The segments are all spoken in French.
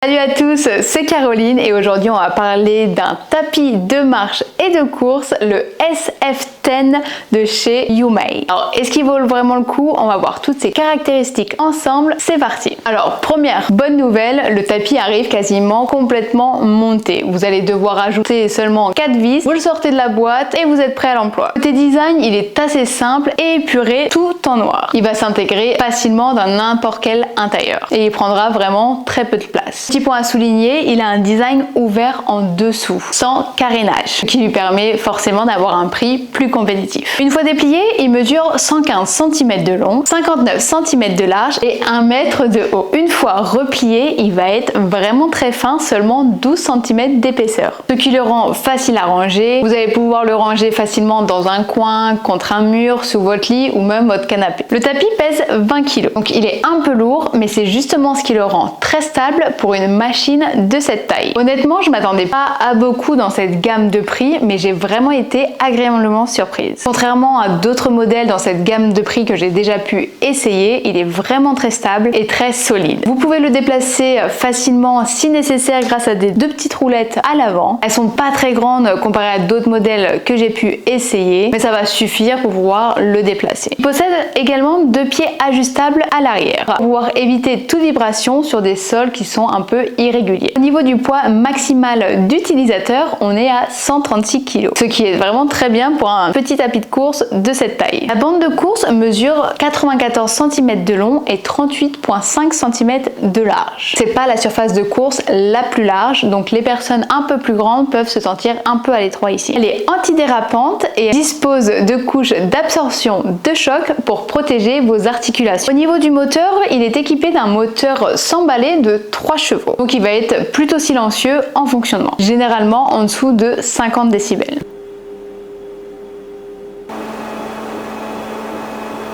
Salut à tous, c'est Caroline et aujourd'hui on va parler d'un tapis de marche et de course, le SF10 de chez YouMay. Alors est-ce qu'il vaut vraiment le coup? On va voir toutes ces caractéristiques ensemble, c'est parti. Alors première bonne nouvelle, le tapis arrive quasiment complètement monté. Vous allez devoir ajouter seulement 4 vis, vous le sortez de la boîte et vous êtes prêt à l'emploi. Côté design, il est assez simple et épuré, tout en noir. Il va s'intégrer facilement dans n'importe quel intérieur et il prendra vraiment très peu de place. Petit point à souligner, il a un design ouvert en dessous, sans carénage, ce qui lui permet forcément d'avoir un prix plus compétitif. Une fois déplié, il mesure 115 cm de long, 59 cm de large et 1 m de haut. Une fois replié, il va être vraiment très fin, seulement 12 cm d'épaisseur, ce qui le rend facile à ranger. Vous allez pouvoir le ranger facilement dans un coin, contre un mur, sous votre lit ou même votre canapé. Le tapis pèse 20 kg, donc il est un peu lourd, mais c'est justement ce qui le rend très stable pour une machine de cette taille. Honnêtement, je m'attendais pas à beaucoup dans cette gamme de prix, mais j'ai vraiment été agréablement surprise. Contrairement à d'autres modèles dans cette gamme de prix que j'ai déjà pu essayer, il est vraiment très stable et très solide. Vous pouvez le déplacer facilement si nécessaire grâce à des deux petites roulettes à l'avant. Elles sont pas très grandes comparées à d'autres modèles que j'ai pu essayer, mais ça va suffire pour pouvoir le déplacer. Il possède également deux pieds ajustables à l'arrière pour pouvoir éviter toute vibration sur des sols qui sont un peu irréguliers. Au niveau du poids maximal d'utilisateur, on est à 136 kg, ce qui est vraiment très bien pour un petit tapis de course de cette taille. La bande de course mesure 94 cm de long et 38,5 cm de large. C'est pas la surface de course la plus large, donc les personnes un peu plus grandes peuvent se sentir un peu à l'étroit ici. Elle est antidérapante et dispose de couches d'absorption de choc pour protéger vos articulations. Au niveau du moteur, il est équipé d'un moteur sans balai de 3 chevaux, donc il va être plutôt silencieux en fonctionnement, généralement en dessous de 50 décibels.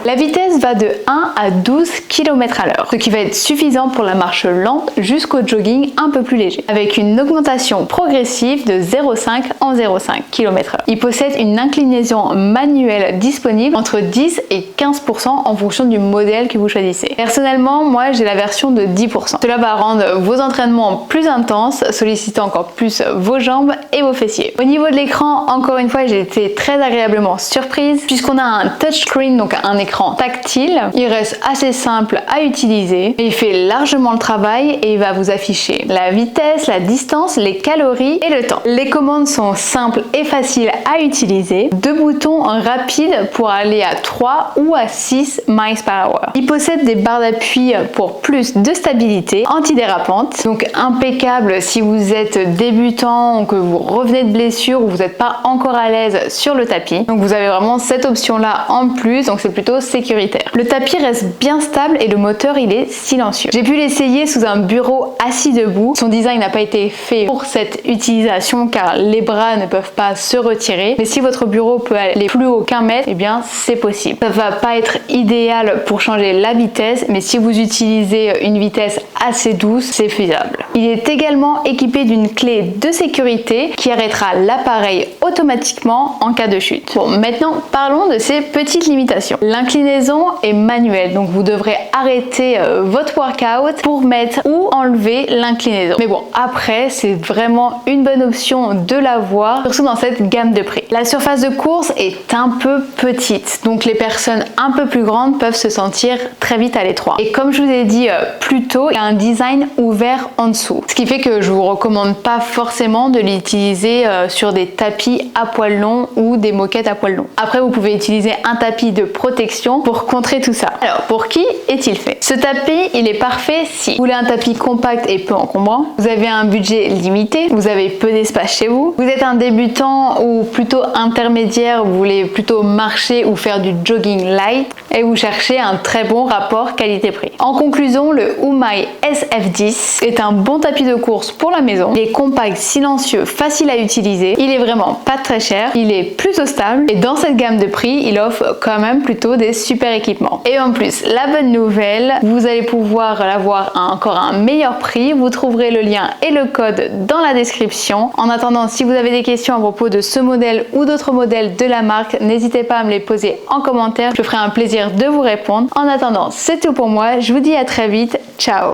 La vitesse va de 1 à 12 km/h, ce qui va être suffisant pour la marche lente jusqu'au jogging un peu plus léger, avec une augmentation progressive de 0,5 en 0,5 km/h. Il possède une inclinaison manuelle disponible entre 10 et 15% en fonction du modèle que vous choisissez. Personnellement, moi j'ai la version de 10%. Cela va rendre vos entraînements plus intenses, sollicitant encore plus vos jambes et vos fessiers. Au niveau de l'écran, encore une fois, j'ai été très agréablement surprise puisqu'on a un touchscreen, donc un écran tactile. Il reste assez simple à utiliser, mais il fait largement le travail et il va vous afficher la vitesse, la distance, les calories et le temps. Les commandes sont simples et faciles à utiliser. Deux boutons rapides pour aller à 3 ou à 6 miles par heure. Il possède des barres d'appui pour plus de stabilité, antidérapante, donc impeccable si vous êtes débutant ou que vous revenez de blessure ou vous n'êtes pas encore à l'aise sur le tapis. Donc vous avez vraiment cette option là en plus, donc c'est plutôt sécuritaire. Le tapis reste bien stable et le moteur il est silencieux. J'ai pu l'essayer sous un bureau assis debout. Son design n'a pas été fait pour cette utilisation car les bras ne peuvent pas se retirer, mais si votre bureau peut aller plus haut qu'1 mètre, eh bien c'est possible. Ça va pas être idéal pour changer la vitesse, mais si vous utilisez une vitesse assez douce, c'est faisable. Il est également équipé d'une clé de sécurité qui arrêtera l'appareil automatiquement en cas de chute. Bon, maintenant parlons de ses petites limitations. L'inclinaison est manuelle, donc vous devrez arrêter votre workout pour mettre ou enlever l'inclinaison. Mais bon, après, c'est vraiment une bonne option de l'avoir, surtout dans cette gamme de prix. La surface de course est un peu petite, donc les personnes un peu plus grandes peuvent se sentir très vite à l'étroit. Et comme je vous ai dit plus tôt, il y a un design ouvert en dessous, ce qui fait que je vous recommande pas forcément de l'utiliser sur des tapis à poils longs ou des moquettes à poils longs. Après, vous pouvez utiliser un tapis de protection pour contrer tout ça. Alors, pour qui est-il fait? Ce tapis, il est parfait si vous voulez un tapis compact et peu encombrant, vous avez un budget limité, vous avez peu d'espace chez vous, vous êtes un débutant ou plutôt intermédiaire, vous voulez plutôt marcher ou faire du jogging light et vous cherchez un très bon rapport qualité-prix. En conclusion, le YouMay SF10 est un bon tapis de course pour la maison. Il est compact, silencieux, facile à utiliser, il est vraiment pas très cher, il est plutôt stable et dans cette gamme de prix, il offre quand même plutôt des super équipements. Et en plus, la bonne nouvelle, vous allez pouvoir l'avoir à encore un meilleur prix. Vous trouverez le lien et le code dans la description. En attendant, si vous avez des questions à propos de ce modèle ou d'autres modèles de la marque, n'hésitez pas à me les poser en commentaire. Je ferai un plaisir de vous répondre. En attendant, c'est tout pour moi. Je vous dis à très vite. Ciao!